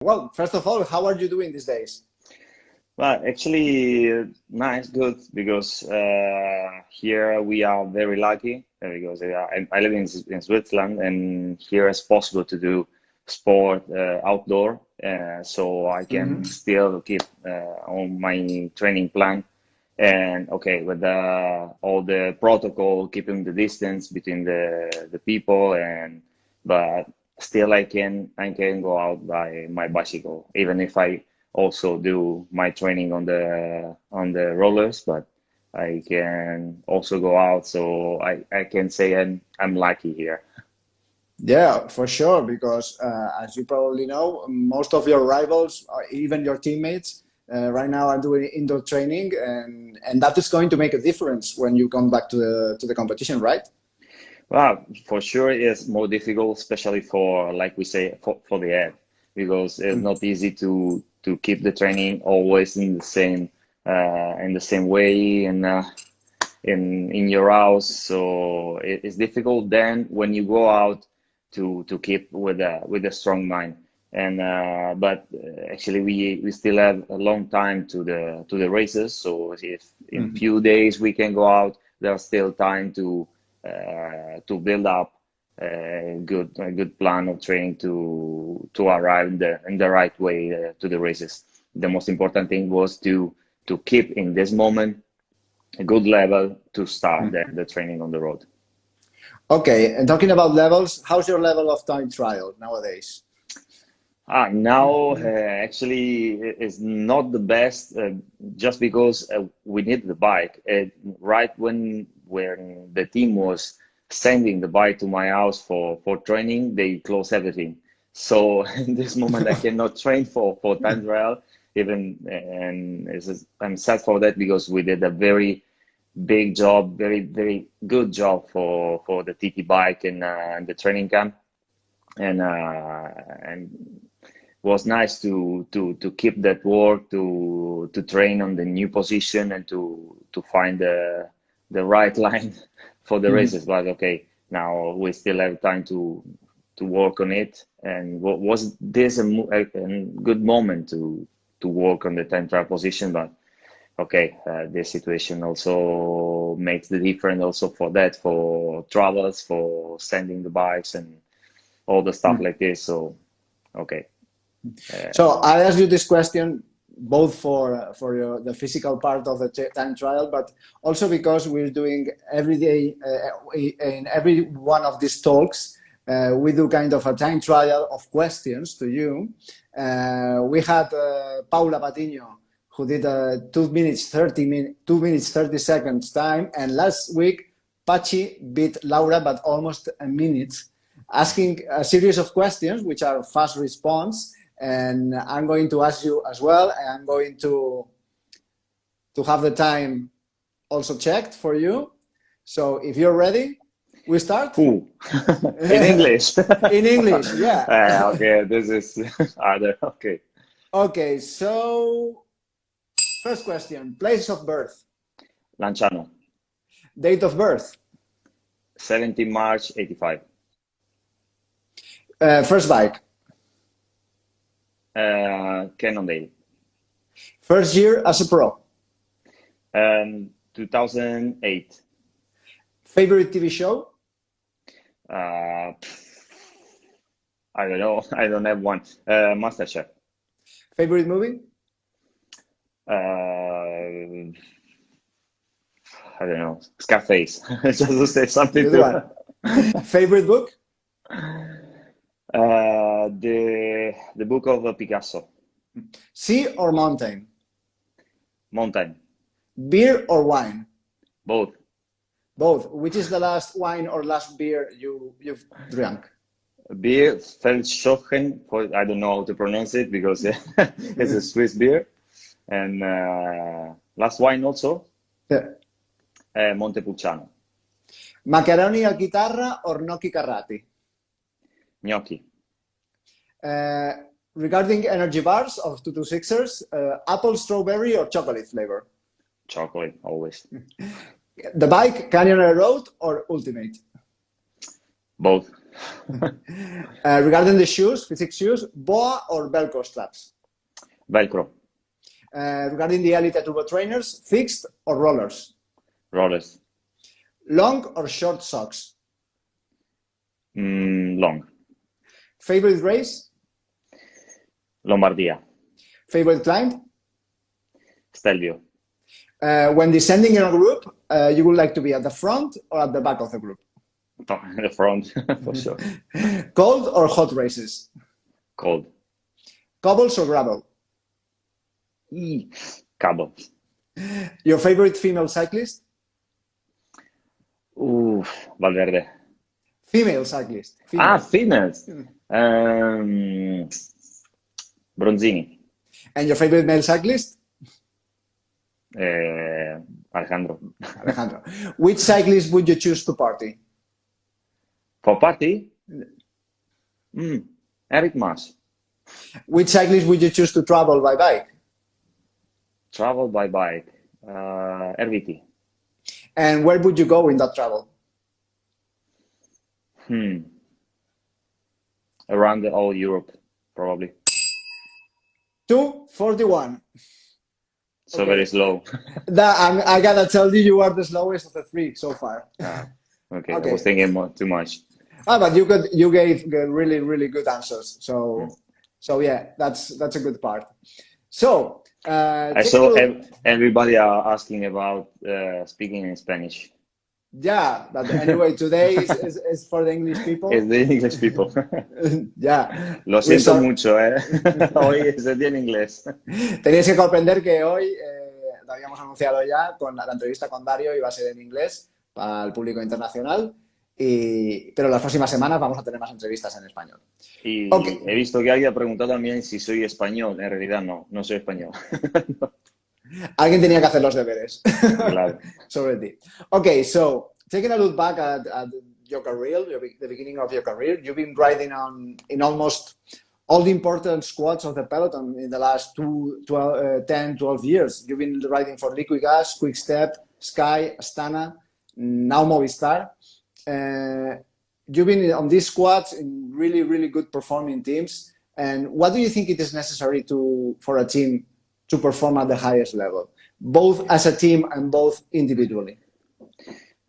Well, first of all, how are you doing these days? Well, actually, nice, good, because here we are very lucky because I live in Switzerland, and here it's possible to do sport outdoor, so I can Hmm. still keep on my training plan. And okay, with all the protocol, keeping the distance between the people, and but still I can go out by my bicycle, even if I also do my training on the rollers, but I can also go out, so I can say I'm lucky here. Yeah, for sure, because as you probably know, most of your rivals, or even your teammates, right now are doing indoor training, and that is going to make a difference when you come back to the competition, right? Well, for sure it's more difficult, especially for, like we say, for the head, because it's not easy to keep the training always in the same way, and in your house. So it's difficult then when you go out to keep with a strong mind. And but actually we still have a long time to the races. So if in Mhm. few days we can go out, there's still time to build up a good plan of training to arrive in the right way to the races. The most important thing was to keep in this moment a good level to start the training on the road. Okay, and talking about levels, how's your level of time trial nowadays? Now, actually, it's not the best, just because we need the bike. Right when the team was sending the bike to my house for training, they closed everything. So in this moment, I cannot train for time trial even, and I'm sad for that, because we did a very big job, very very good job for the TT bike and the training camp, and was nice to keep that work, to train on the new position, and to find the right line for the Mhm. races. But okay, now we still have time to work on it. And was this a good moment to work on the time trial position? But okay, this situation also makes the difference also for that, for travels, for sending the bikes and all the stuff like this. So okay. So I ask you this question both for the physical part of the time trial, but also because we're doing every day in every one of these talks, we do kind of a time trial of questions to you. We had Paula Patiño, who did a 2 minutes 30 seconds time, and last week Pachi beat Laura, but almost a minute, asking a series of questions which are fast response, and I'm going to ask you as well. And I'm going to have the time also checked for you. So if you're ready, we start. Who? In English. In English, yeah. Okay, this is harder. Okay. Okay, so first question, place of birth, Lanciano, date of birth, 17 March 85. first bike, Cannondale, first year as a pro, 2008. favorite TV show, Uh, I don't know. I don't have one. MasterChef. favorite movie, Uh, I don't know. Scarface. Just to say something good one. to. Favorite book, The book of Picasso. sea or mountain, Mountain. beer or wine, Both. both. Which is the last wine or last beer you've drank? Beer, Feldschöchen, I don't know how to pronounce it, because it's a Swiss beer. And last wine also, Yeah. Montepulciano, Macaroni al chitarra or gnocchi carrati? gnocchi, Uh, Regarding energy bars of 226ers, apple, strawberry, or chocolate flavor? chocolate, always. The bike, Canyon Road or Ultimate? Both. Regarding the shoes, physique shoes, BOA or Velcro straps? Velcro, Regarding the Elite Turbo trainers, fixed or rollers? rollers, Long or short socks? long, Favorite race? Lombardia, Favorite climb? Stelvio, When descending in a group, you would like to be at the front or at the back of the group? the front for sure. Cold or hot races? Cold, Cobbles or gravel? cabo. Your favorite female cyclist? Valverde. Female cyclist. Females. Bronzini. And your favorite male cyclist? Alejandro. Alejandro. Which cyclist would you choose to party? For party? Eric Mas. Which cyclist would you choose to travel by bike? Travel by bike. RVT. And where would you go in that travel? Around all Europe, probably. 2:41. So Okay. very slow. I gotta tell you, you are the slowest of the three so far. Okay. Okay. I was thinking too much. But you gave really, really good answers. So yeah, that's a good part. So I saw everybody are asking about speaking in Spanish. yeah, but anyway, today is for the English people. Es de English people. Yeah. Lo siento mucho, Hoy es de en inglés. Tenéis que comprender que hoy lo habíamos anunciado ya con la entrevista con Dario, iba a ser en inglés para el público internacional, pero las próximas semanas vamos a tener más entrevistas en español. Y Okay. he visto que alguien ha preguntado también si soy español. En realidad no soy español. Alguien tenía que hacer los deberes Claro. sobre ti. Okay, so taking a look back at your career, the beginning of your career, you've been riding in almost all the important squads of the peloton in the last 10, 12 years. You've been riding for Liquid Gas, Quick Step, Sky, Astana, now Movistar. You've been on these squads in really, really good performing teams. And what do you think it is necessary for a team to perform at the highest level, both as a team and both individually?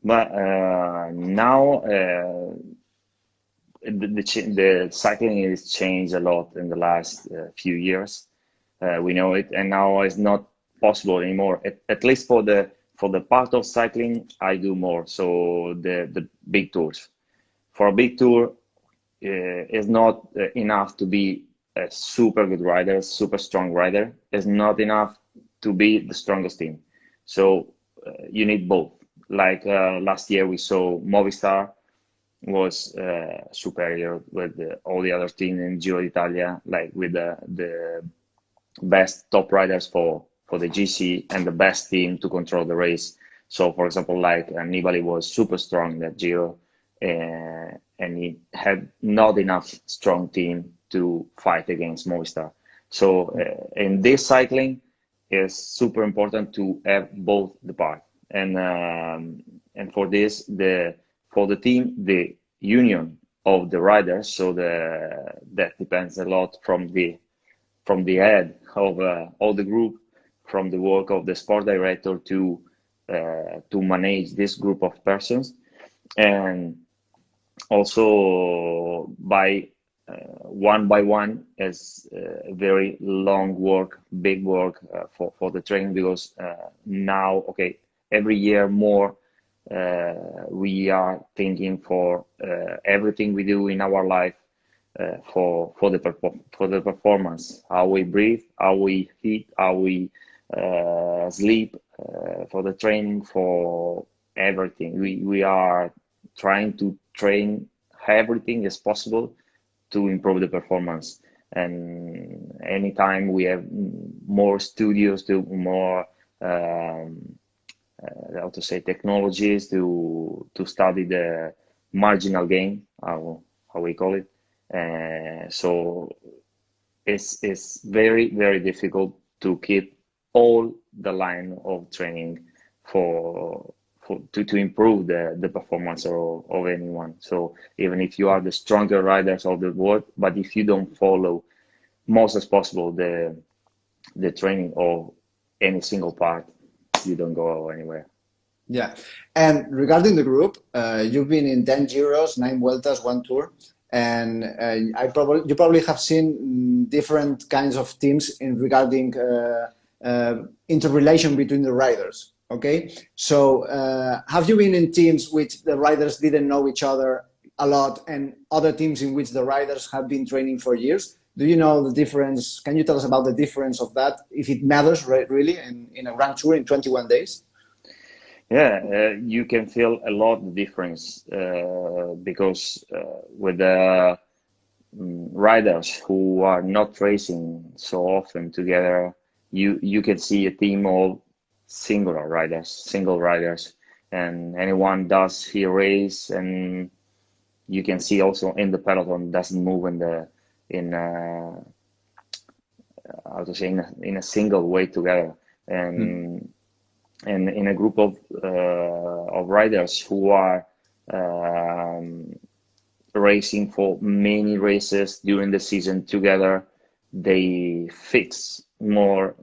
But now the cycling has changed a lot in the last few years. We know it, and now it's not possible anymore. At least for the part of cycling, I do more. So the big tours. For a big tour, it's not enough to be a super good rider, super strong rider. It's not enough to be the strongest team. So you need both. Like last year, we saw Movistar was superior with all the other teams in Giro d'Italia, like with the best top riders for the GC and the best team to control the race. So, for example, like Nibali was super strong in that Giro, and he had not enough strong team to fight against Movistar. So in this cycling, it's super important to have both the part. And for this, for the team, the union of the riders. So that depends a lot from the head of all the group, from the work of the sport director to manage this group of persons, and also by one is very long work, big work for the training, because now, okay, every year more we are thinking for everything we do in our life for the performance, how we breathe, how we eat, how we sleep, for the training, for everything. We are trying to train everything as possible to improve the performance. And anytime we have more studios, to more how to say, technologies to study the marginal gain, how we call it. So it's very, very difficult to keep all the line of training for to improve the performance of anyone. So even if you are the stronger riders of the world, but if you don't follow most as possible the training of any single part, you don't go anywhere. Yeah. And regarding the group, you've been in 10 Giros, 9 Vueltas, 1 Tour, and you probably have seen different kinds of teams in regarding interrelation between the riders. Okay, so have you been in teams which the riders didn't know each other a lot, and other teams in which the riders have been training for years? Do you know the difference? Can you tell us about the difference of that, if it matters really in a Grand Tour in 21 days? Yeah, you can feel a lot of difference because with the riders who are not racing so often together, you can see a team of single riders, and anyone does he race, and you can see also in the peloton doesn't move in a single way together, and in a group of riders who are racing for many races during the season together, they fix more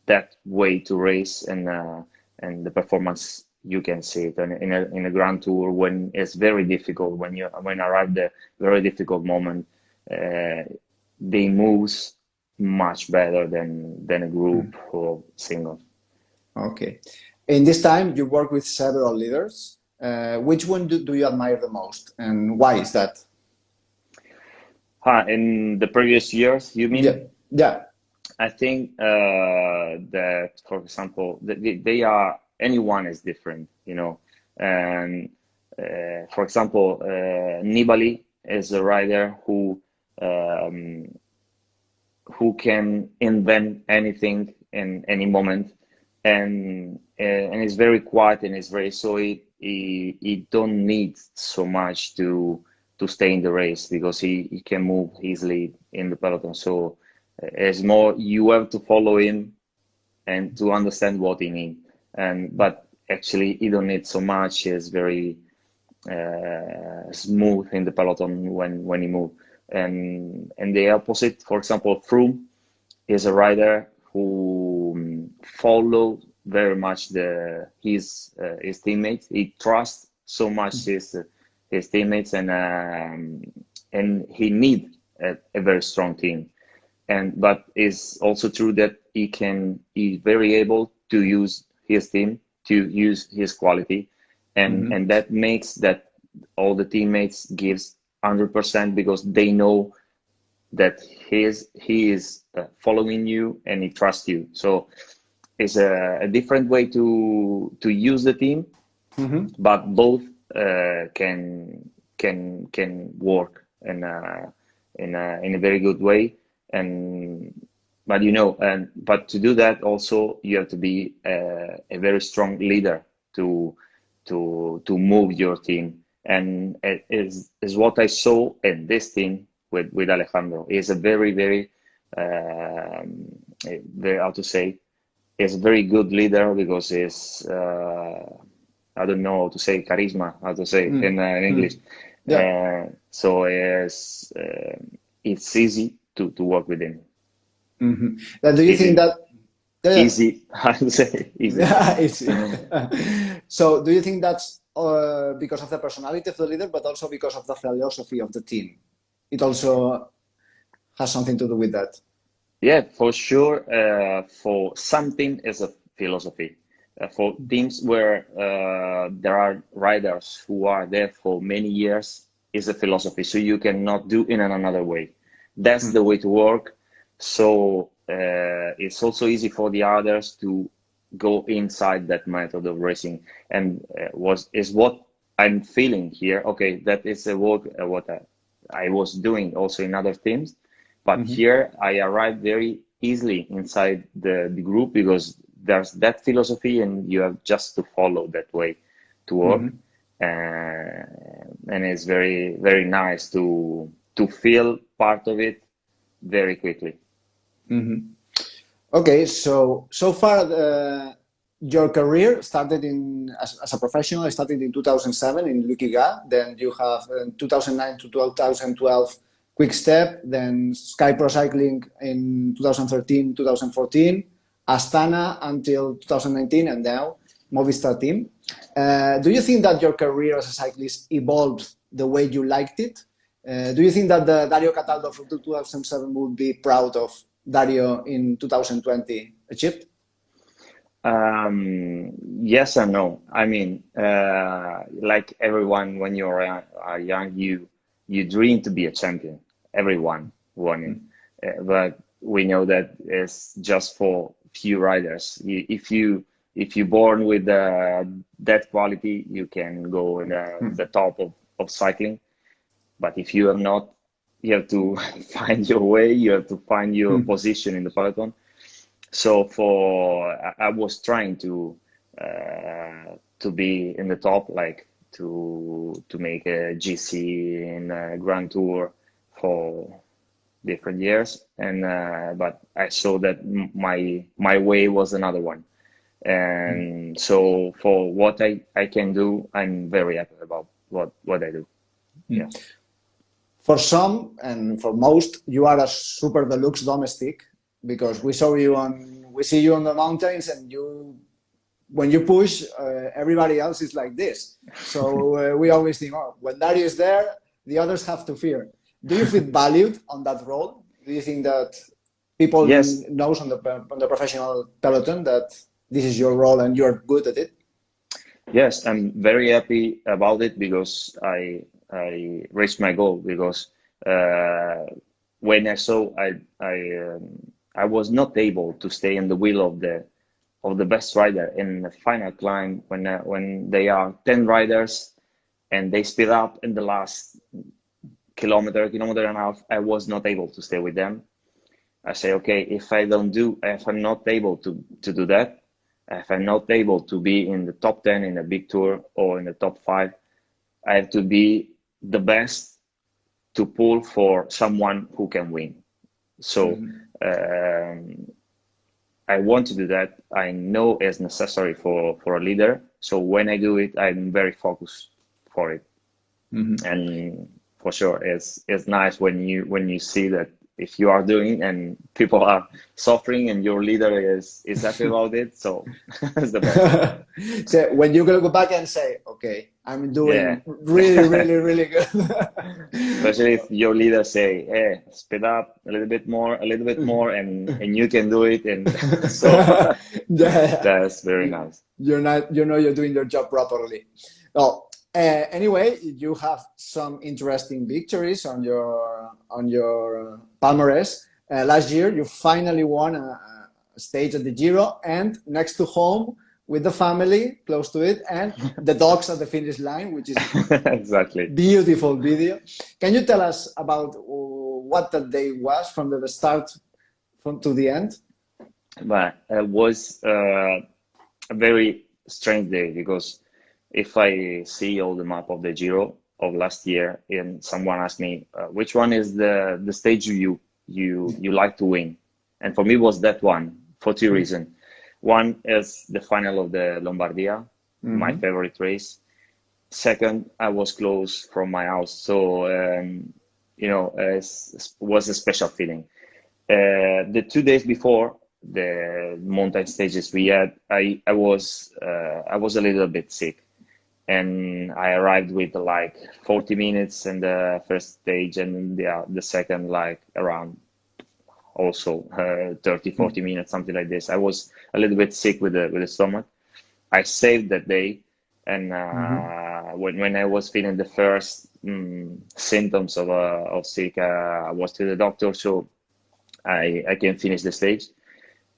that way to race, and the performance, you can see it in a Grand Tour when it's very difficult, when arrive the very difficult moment, they moves much better than a group of singles. Okay. In this time, you work with several leaders. Which one do you admire the most, and why is that? In the previous years, you mean? Yeah. Yeah. I think that, for example, anyone is different, and for example, Nibali is a rider who can invent anything in any moment, and is very quiet and is very he don't need so much to stay in the race, because he can move easily in the peloton. So it's more you have to follow him and to understand what he needs. But actually he don't need so much. He's very smooth in the peloton when he moves. And the opposite, for example, Froome is a rider who follow very much his teammates. He trusts so much his teammates, and he needs a very strong team. But it's also true that he's very able to use his team, to use his quality, and that makes that all the teammates gives 100%, because they know that he is following you and he trusts you. So it's a different way to use the team, but both can work in a very good way. But to do that also you have to be a very strong leader to move your team, and it is what I saw in this team with Alejandro. He's a very how to say, he's a very good leader, because he's I don't know how to say charisma, how to say in English. Yeah. So it's easy to work with him. Do you think that easy? How to say easy? Yeah, easy. So do you think that's because of the personality of the leader, but also because of the philosophy of the team? It also has something to do with that. Yeah, for sure. For something is a philosophy. For teams where there are riders who are there for many years, is a philosophy. So you cannot do in another way. That's the way to work. So it's also easy for the others to go inside that method of racing, and is what I'm feeling here. Okay, that is a work what I was doing also in other teams, but here I arrived very easily inside the group, because there's that philosophy and you have just to follow that way to work. And it's very, very nice to feel part of it very quickly. Okay, so far your career started as a professional. It started in 2007 in Liquiga. Then you have 2009 to 2012 Quick Step. Then Sky Pro Cycling in 2013, 2014. Astana until 2019, and now Movistar team. Do you think that your career as a cyclist evolved the way you liked it? Do you think that the Dario Cataldo from 2007 would be proud of Dario in 2020 achieved? Yes and no. I mean, like everyone, when you're young, you dream to be a champion. Everyone wanting, but we know that it's just for few riders. If you born with that quality, you can go in the top of cycling. But if you are not, you have to find your way. You have to find your position in the peloton. So I was trying to be in the top, like to make a GC in a Grand Tour for different years, and but I saw that my way was another one, and so for what I can do, I'm very happy about what I do. Yeah. For some and for most, you are a super deluxe domestic, because we see you on the mountains, and when you push, everybody else is like this. So we always think, oh, when Dario is there, the others have to fear. Do you feel valued on that role? Do you think that people knows on the professional peloton that this is your role and you're good at it? Yes, I'm very happy about it, because I reached my goal. Because when I saw I was not able to stay in the wheel of the best rider in the final climb, when they are 10 riders and they speed up in the last kilometer and a half. I was not able to stay with them. I say, okay, if I'm not able to do that, if I'm not able to be in the top 10 in a big tour or in the top 5, I have to be the best to pull for someone who can win. So I want to do that. I know it's necessary for a leader. So when I do it, I'm very focused for it. And for sure, it's nice when you see that if you are doing and people are suffering and your leader is happy about it. So it's the best. So when you go back and say, okay, I'm doing really, really, really good. Especially if your leader say, hey, speed up a little bit more, and you can do it. And so that's very nice. You're doing your job properly. Well, anyway, you have some interesting victories on your palmarès. Last year, you finally won a stage at the Giro, and next to home with the family, close to it, and the dogs at the finish line, which is exactly beautiful video. Can you tell us about what that day was from the start to the end? But it was a very strange day, because if I see all the map of the Giro of last year, and someone asked me which one is the stage you like to win, and for me it was that one for two reasons. One is the final of the Lombardia, my favorite race. Second, I was close from my house, so it was a special feeling. The 2 days before the mountain stages we had, I was a little bit sick, and I arrived with like 40 minutes in the first stage, and the second like around also 30-40 minutes, something like this. I was a little bit sick with the stomach. I saved that day, and when I was feeling the first symptoms of sick, I was to the doctor, so I can finish the stage.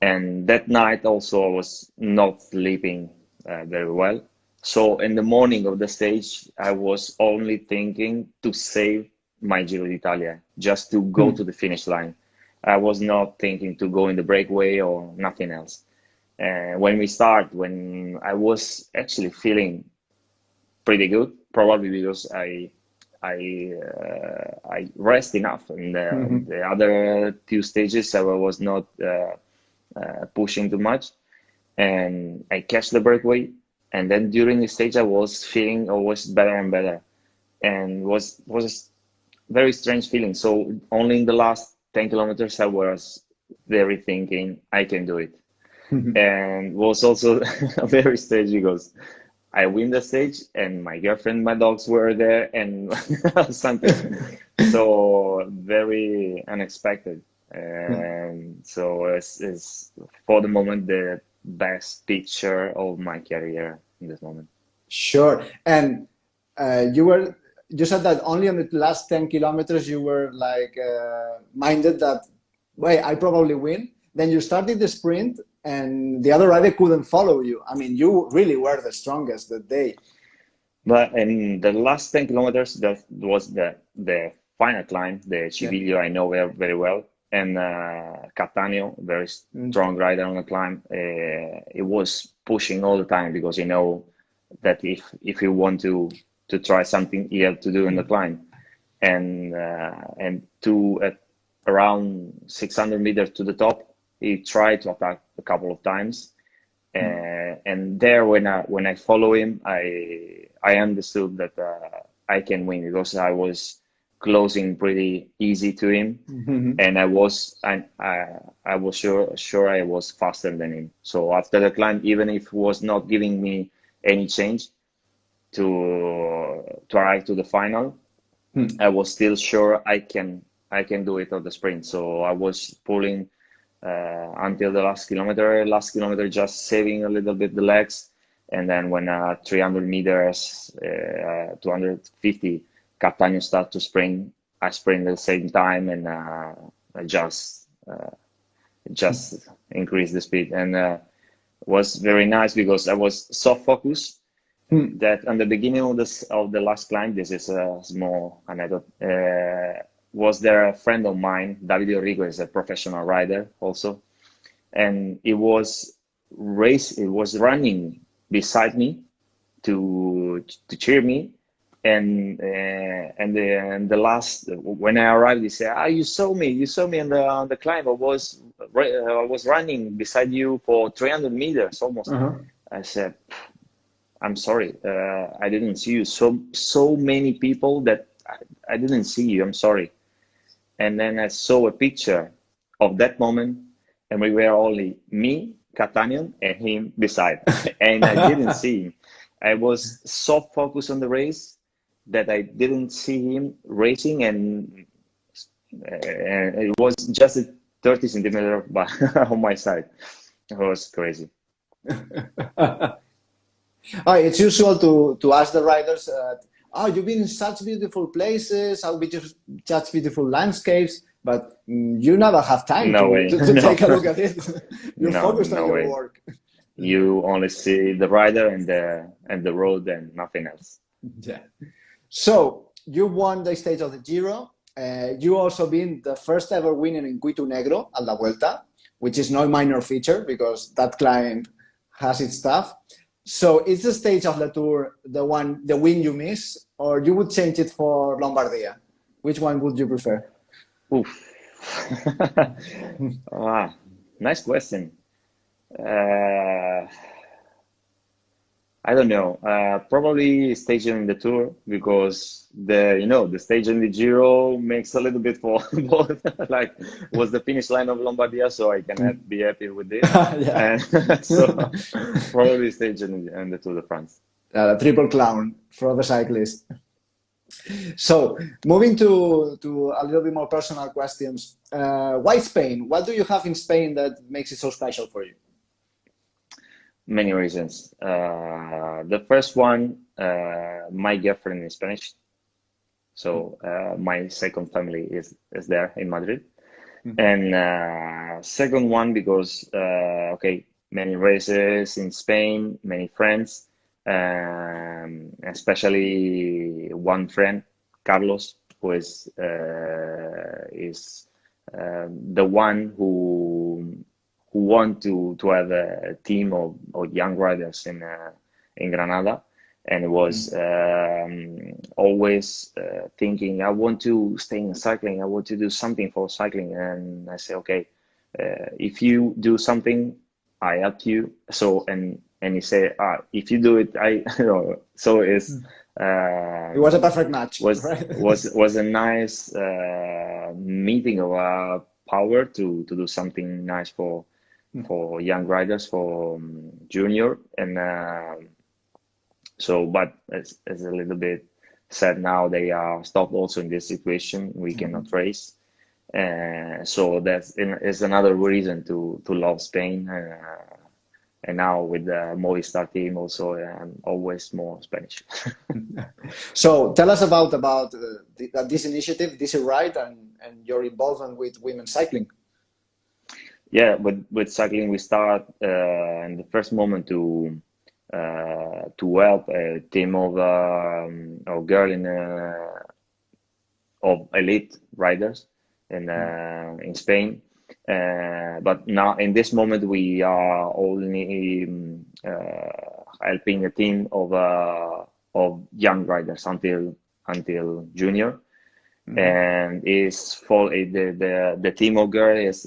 And that night also I was not sleeping very well. So in the morning of the stage, I was only thinking to save my Giro d'Italia, just to go to the finish line. I was not thinking to go in the breakaway or nothing else. When I was actually feeling pretty good, probably because I rest enough in the other two stages, so I was not pushing too much. and I catch the breakaway. And then during the stage, I was feeling always better and better, and was a very strange feeling. So only in the last 10 kilometers, I was very thinking I can do it, and was also very strange because I win the stage and my girlfriend, my dogs were there, and something so very unexpected. And so it's for the moment the best picture of my career in this moment. Sure. And you said that only on the last 10 kilometers you were like minded that, wait, I probably win. Then you started the sprint and the other rider couldn't follow you. I mean, you really were the strongest that day. But in the last 10 kilometers, that was the final climb, the Civiglio, I know very well, and Catania, very strong rider on the climb. It was pushing all the time because you know that if you want to try something, you have to do in the climb, and to around 600 meters to the top, he tried to attack a couple of times. And there, when I follow him, I understood that I can win because I was closing pretty easy to him, and I was sure I was faster than him. So after the climb, even if it was not giving me any change to arrive to the final, I was still sure I can do it on the sprint. So I was pulling until the last kilometer, just saving a little bit the legs. And then when 300 meters, 250, Catania start to sprint, I sprint at the same time, and I just increased the speed. And was very nice because I was so focused that on the beginning of the last climb, this is a small anecdote, was there a friend of mine, Dario, is a professional rider also, and it was running beside me to cheer me, and the last, when I arrived, he said, you saw me on the climb. I was running beside you for 300 meters almost. I said, I'm sorry, I didn't see you. So many people that I didn't see you. I'm sorry. And then I saw a picture of that moment, and we were only me, Catanian, and him beside, and I didn't see him. I was so focused on the race that I didn't see him racing, and it was just a 30 centimeter on my side. It was crazy. It's usual to ask the riders, you've been in such beautiful places, such beautiful landscapes, but you never have time to take a look at it. You're focused on your work. You only see the rider and the road and nothing else. Yeah. So you won the stage of the Giro. You also been the first ever winner in Quito Negro at La Vuelta, which is no minor feature because that climb has its stuff. So is the stage of the Tour the win you miss, or you would change it for Lombardia? Which one would you prefer? Oof. Nice question. I don't know. Probably staging in the Tour because the stage in the Giro makes a little bit for both. Like was the finish line of Lombardia, so I can be happy with this. And so probably staging in the Tour de France. The triple crown for the cyclist. So moving to a little bit more personal questions. Why Spain? What do you have in Spain that makes it so special for you? Many reasons. The first one, my girlfriend is Spanish, so my second family is there in Madrid. And second one because many races in Spain, many friends, especially one friend, Carlos, who is the one who want to have a team of young riders in Granada, and it was always thinking, I want to stay in cycling, I want to do something for cycling. And I say, okay, if you do something, I help you. So and he said, if you do it, I you know. So it's It was a perfect match, was right? was a nice meeting of power to do something nice for young riders, for junior, and so but it's a little bit sad now. They are stopped also in this situation. We cannot race. So is another reason to love Spain. And now with the Movistar team also, I'm always more Spanish. So tell us about this initiative, this ride, and your involvement with women's cycling. Yeah, with cycling we start in the first moment to help a team of girl of elite riders in Spain. But now in this moment we are only helping a team of young riders until junior. And is for the team of girl is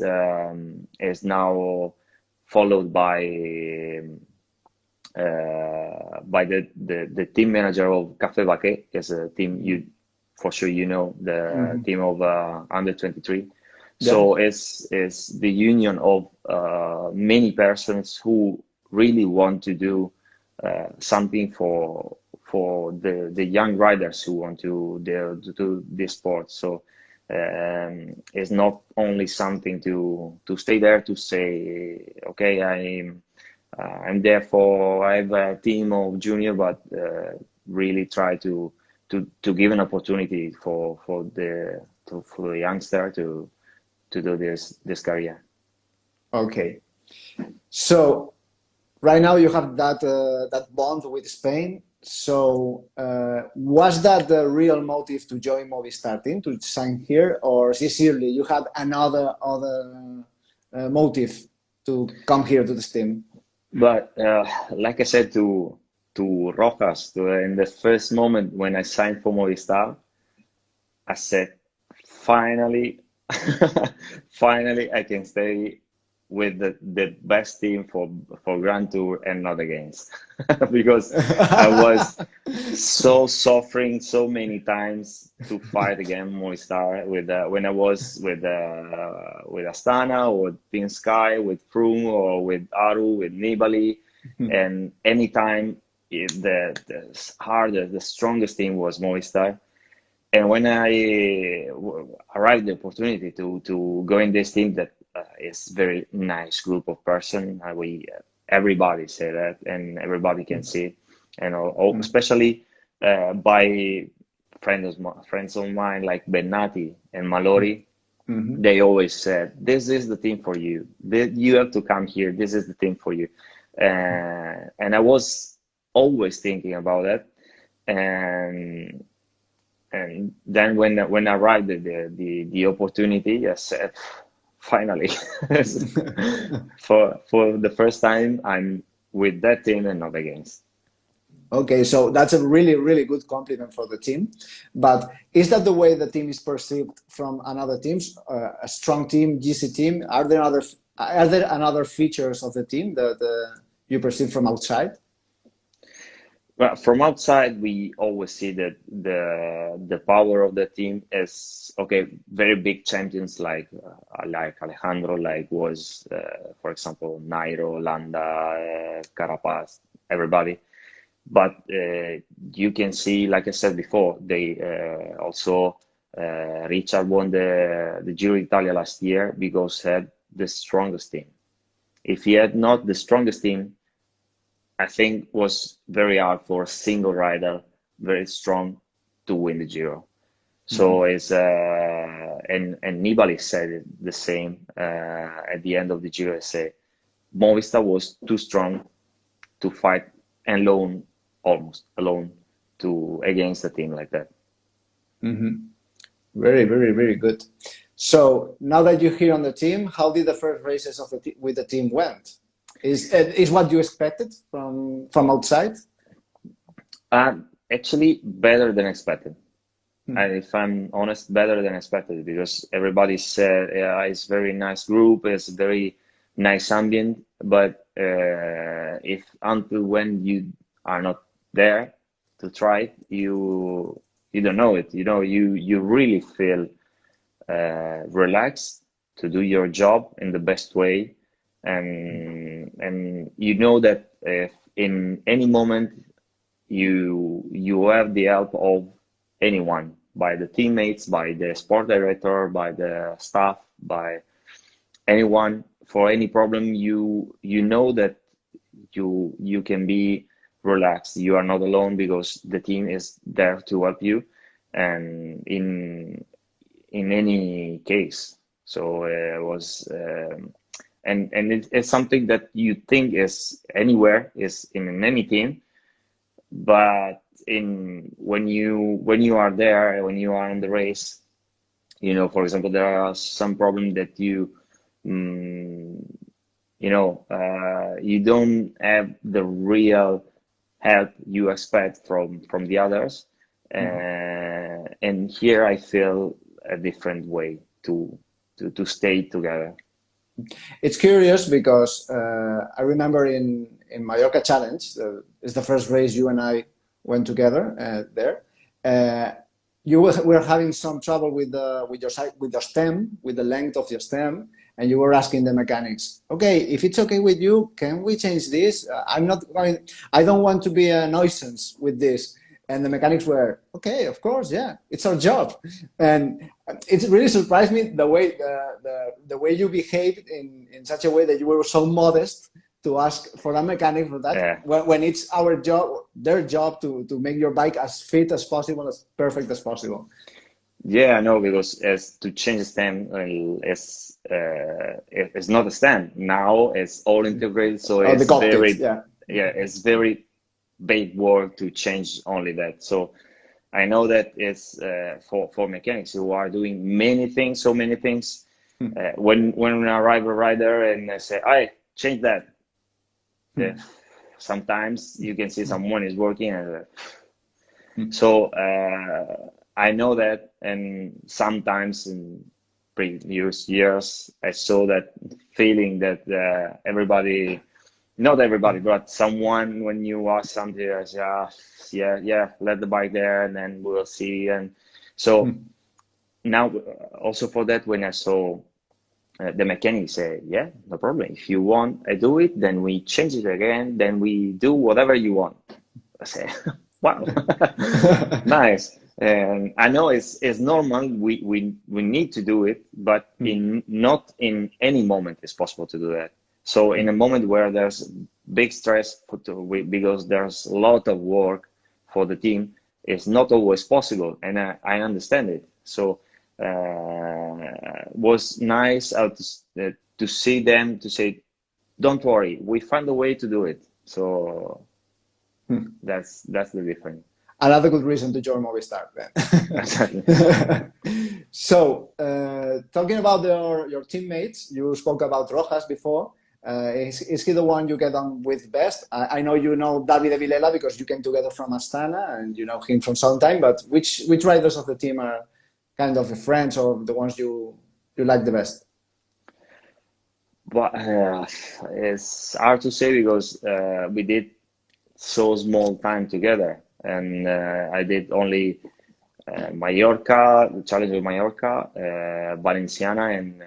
now followed by the team manager of Café Baquet. Is a team you for sure you know, the team of under 23. Yeah. So it's the union of many persons who really want to do something for the young riders who want to do this sport. So it's not only something to stay there to say, okay, I'm there for, I have a team of junior, but really try to give an opportunity for the youngster to do this career. Okay, so right now you have that bond with Spain. So was that the real motive to join Movistar team, to sign here, or sincerely you had another motive to come here to this team? But like I said to Rojas, in the first moment when I signed for Movistar, I said, finally, finally I can stay with the best team for Grand Tour and not against. Because I was so suffering so many times to fight against Movistar when I was with Astana or Team Sky, with Froome or with Aru, with Nibali, and anytime the hardest, the strongest team was Movistar. And when I arrived the opportunity to go in this team that is very nice group of person, everybody say that, and everybody can see it, and especially by friends of mine like Bennati and Mallory, they always said, this is the team for you. You have to come here. This is the team for you. And I was always thinking about that, and then when I arrived the opportunity, I said, finally, for the first time, I'm with that team and not against. Okay, so that's a really, really good compliment for the team. But is that the way the team is perceived from another teams? A strong team, GC team. Are there other features of the team that you perceive from outside? Well, from outside, we always see that the power of the team is, okay, very big champions like Alejandro, like was, for example, Nairo, Landa, Carapaz, everybody. But you can see, like I said before, they also, Richard won the Giro d'Italia last year because he had the strongest team. If he had not the strongest team, I think was very hard for a single rider, very strong, to win the Giro. So it's and Nibali said it the same at the end of the Giro. I say Movistar was too strong to fight alone, almost alone, against a team like that. Very, very, very good. So now that you're here on the team, how did the first races of with the team went? Is what you expected from outside? Actually, better than expected. If I'm honest, better than expected, because everybody said, yeah, it's very nice group. It's very nice ambient, but if until when you are not there to try it, you don't know it. You really feel relaxed to do your job in the best way, and you know that if in any moment you have the help of anyone, by the teammates, by the sport director, by the staff, by anyone, for any problem, you know that you can be relaxed. You are not alone because the team is there to help you, and in any case. So it was, and it's something that you think is anywhere, is in any team, but when you are there, when you are in the race, for example, there are some problems that you don't have the real help you expect from the others, and here I feel a different way to stay together. It's curious because I remember in Mallorca Challenge, it's the first race you and I went together there. You were having some trouble with your stem, with the length of your stem, and you were asking the mechanics, okay, if it's okay with you, can we change this? I don't want to be a nuisance with this. And the mechanics were, okay, of course, yeah, it's our job. And it really surprised me the way the way you behaved in such a way that you were so modest to ask for a mechanic for that, Yeah. when it's our job, their job to make your bike as fit as possible, as perfect as possible. Yeah, I know, because as to change the stem, it's not a stem now; it's all integrated, so it's the cockpit, very, yeah. it's very big work to change only that. So I know that it's for mechanics who are doing so many things. When arrive a rider and they say, "I change that," sometimes you can see someone is working, and so I know that, and sometimes in previous years I saw that feeling that everybody. Not everybody, but someone, when you ask something, I say, yeah, let the bike there, and then we'll see. And so now, also for that, when I saw the mechanic say, yeah, no problem. If you want, I do it. Then we change it again. Then we do whatever you want. I say, wow, nice. And I know it's normal. We need to do it, but not in any moment is possible to do that. So in a moment where there's big stress because there's a lot of work for the team, it's not always possible, and I understand it. So was nice to see them to say, "Don't worry, we find a way to do it." So that's the difference. Another good reason to join Movistar then. Exactly. So talking about your teammates, you spoke about Rojas before. Is he the one you get on with best? I know you know Dario Vilela because you came together from Astana and you know him from some time, but which riders of the team are kind of your friends or the ones you like the best? But it's hard to say because we did so small time together, and I did only Mallorca, the Challenge of Mallorca, Valenciana, and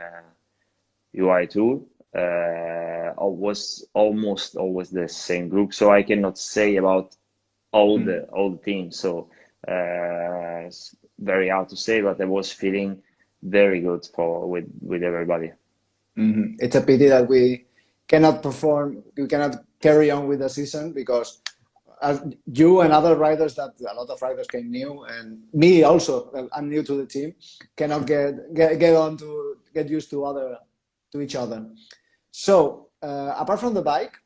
UI2. Was almost always the same group, so I cannot say about all the teams. So it's very hard to say, but I was feeling very good with everybody. It's a pity that we cannot carry on with the season because you and other riders, that a lot of riders came new, and me also, I'm new to the team, cannot get used to each other. So apart from the bike,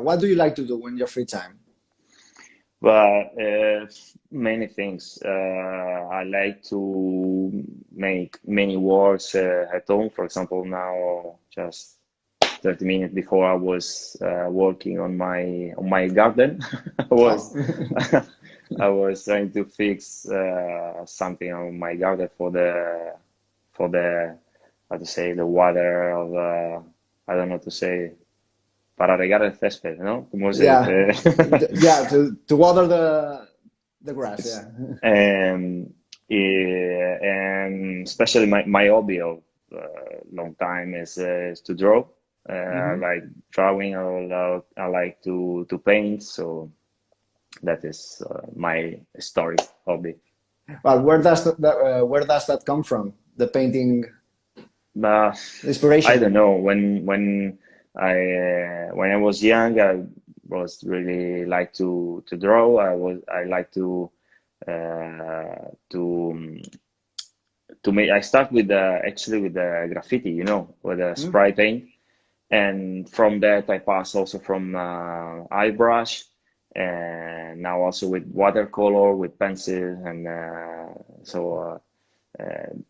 what do you like to do in your free time? But many things. I like to make many works at home. For example, now just 30 minutes before I was working on my garden. I was trying to fix something on my garden for the how to say, the water of I don't know to say, para regar el césped, ¿no? ¿Cómo se Yeah, dice? yeah, to water the grass. Yeah. And yeah, and especially my hobby of long time is to draw. I Hmm. like drawing. I like to paint. So that is my story hobby. Well, where does that come from? The painting Uh, I don't inspiration. know. When I was young, I was really like to draw. I like to make. I start with actually with the graffiti, with the Mm. spray paint, and from that I pass also from eyebrush, and now also with watercolor, with pencil, and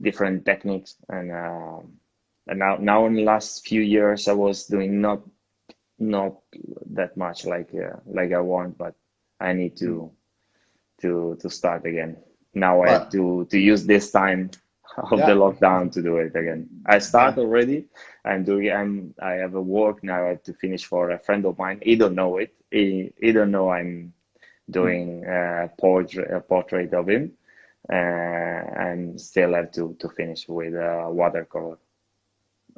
different techniques, and now in the last few years I was doing not that much like I want, but I need Mm. to start again. Now I have Well, to use this time of the yeah, lockdown to do it again. I start yeah. already. I have a work now I have to finish for a friend of mine. He don't know it. He don't know I'm Mm. doing a portrait of him, and still have to finish with watercolor.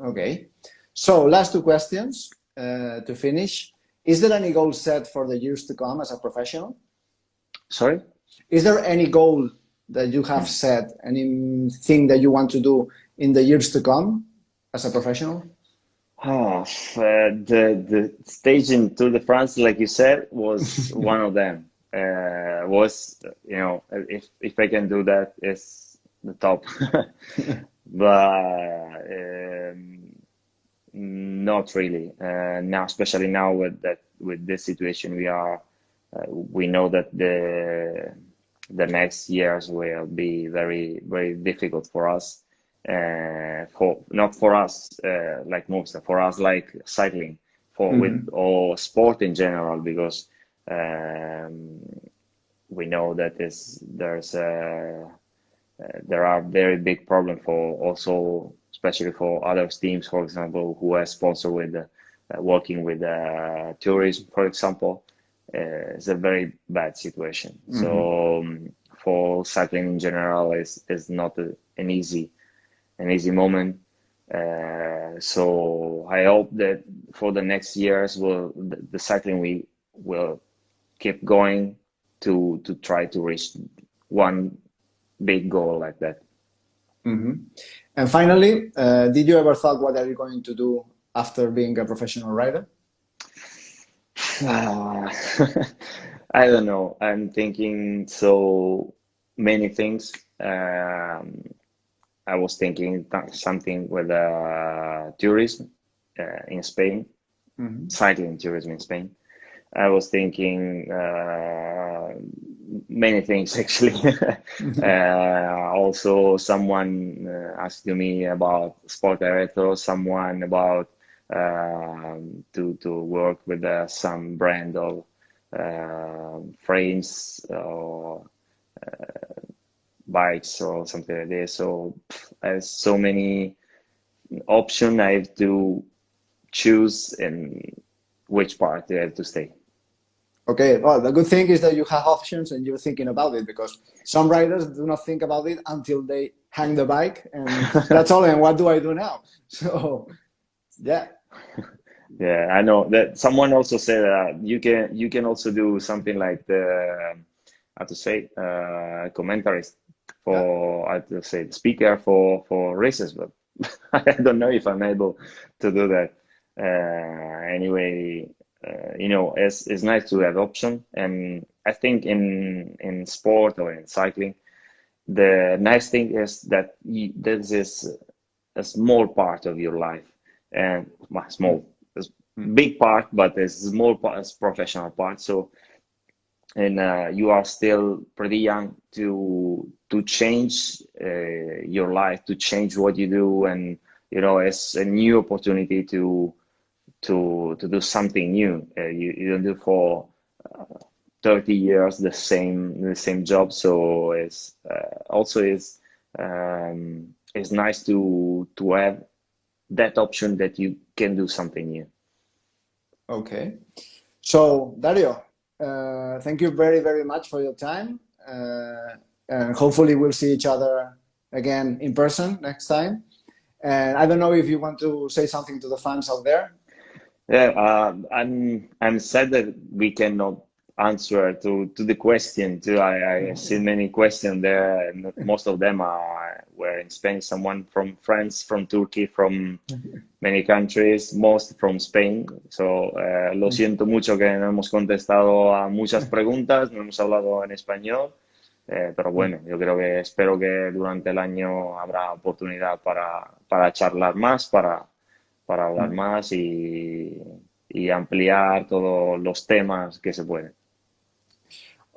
Okay. So, last two questions to finish. Is there any goal set for the years to come as a professional? Sorry. Is there any goal that you have set, anything that you want to do in the years to come as a professional? The stage in Tour de France, like you said, was one of them. Was if I can do that, is the top. But not really. Now, especially now with this situation we are, we know that the next years will be very very difficult for us. For not for us like Movistar, for us like cycling, for with Hmm. or sport in general, because um, we know that there are very big problem for also, especially for other teams, for example, who are sponsored with working with tourism, for example. It's a very bad situation. Hmm. So for cycling in general is not an easy moment. So I hope that for the next years, the cycling we will keep going to try to reach one big goal like that. Hmm. And finally, did you ever thought what are you going to do after being a professional rider? Uh, I don't know. I'm thinking so many things. I was thinking something with tourism in Spain, Hmm. cycling tourism in Spain. I was thinking many things actually. Also, someone asked me about sport director, someone about to work with some brand of frames or bikes or something like this. So there's so many options. I have to choose in which part I have to stay. Okay, well, the good thing is that you have options and you're thinking about it because some riders do not think about it until they hang the bike and that's all. And what do I do now? So, yeah. Yeah, I know that someone also said you can also do something like the how to say commentarist Yeah. for how to say speaker for races, but I don't know if I'm able to do that. Anyway, it's nice to have option, and I think in sport or in cycling, the nice thing is that this is a small part of your life, and well, small, it's Mm. big part, but it's small part, it's professional part. So, and you are still pretty young to change your life, to change what you do, and it's a new opportunity to do something new. You don't do for 30 years the same job. So it's nice to have that option that you can do something new. Okay. So, Dario, thank you very, very much for your time. And hopefully we'll see each other again in person next time. And I don't know if you want to say something to the fans out there. Yeah, I'm sad that we cannot answer to the question too. I see many questions there, and most of them were in Spain. Someone from France, from Turkey, from many countries, most from Spain. So lo siento mucho que no hemos contestado a muchas preguntas, no hemos hablado en español. Pero bueno, yo creo que espero que durante el año habrá oportunidad para charlar más, para hablar más y ampliar todos los temas que se pueden.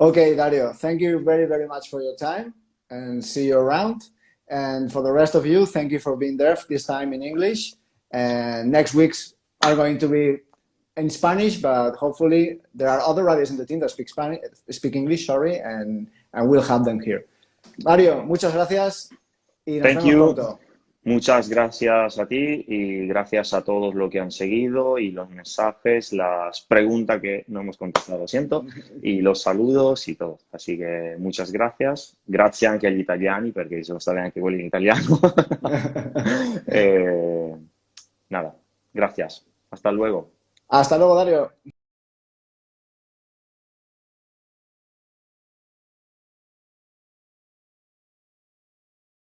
Okay, Dario, thank you very, very much for your time and see you around. And for the rest of you, thank you for being there this time in English. And next weeks are going to be in Spanish, but hopefully there are other riders in the team that speak English, and we'll have them here. Dario, muchas gracias y nos Thank vemos you. pronto. Muchas gracias a ti y gracias a todos los que han seguido y los mensajes, las preguntas que no hemos contestado, siento, y los saludos y todo. Así que muchas gracias. Grazie anche agli italiani, perché ci sono stati anche quelli in italiano. Nada, gracias. Hasta luego. Hasta luego, Dario.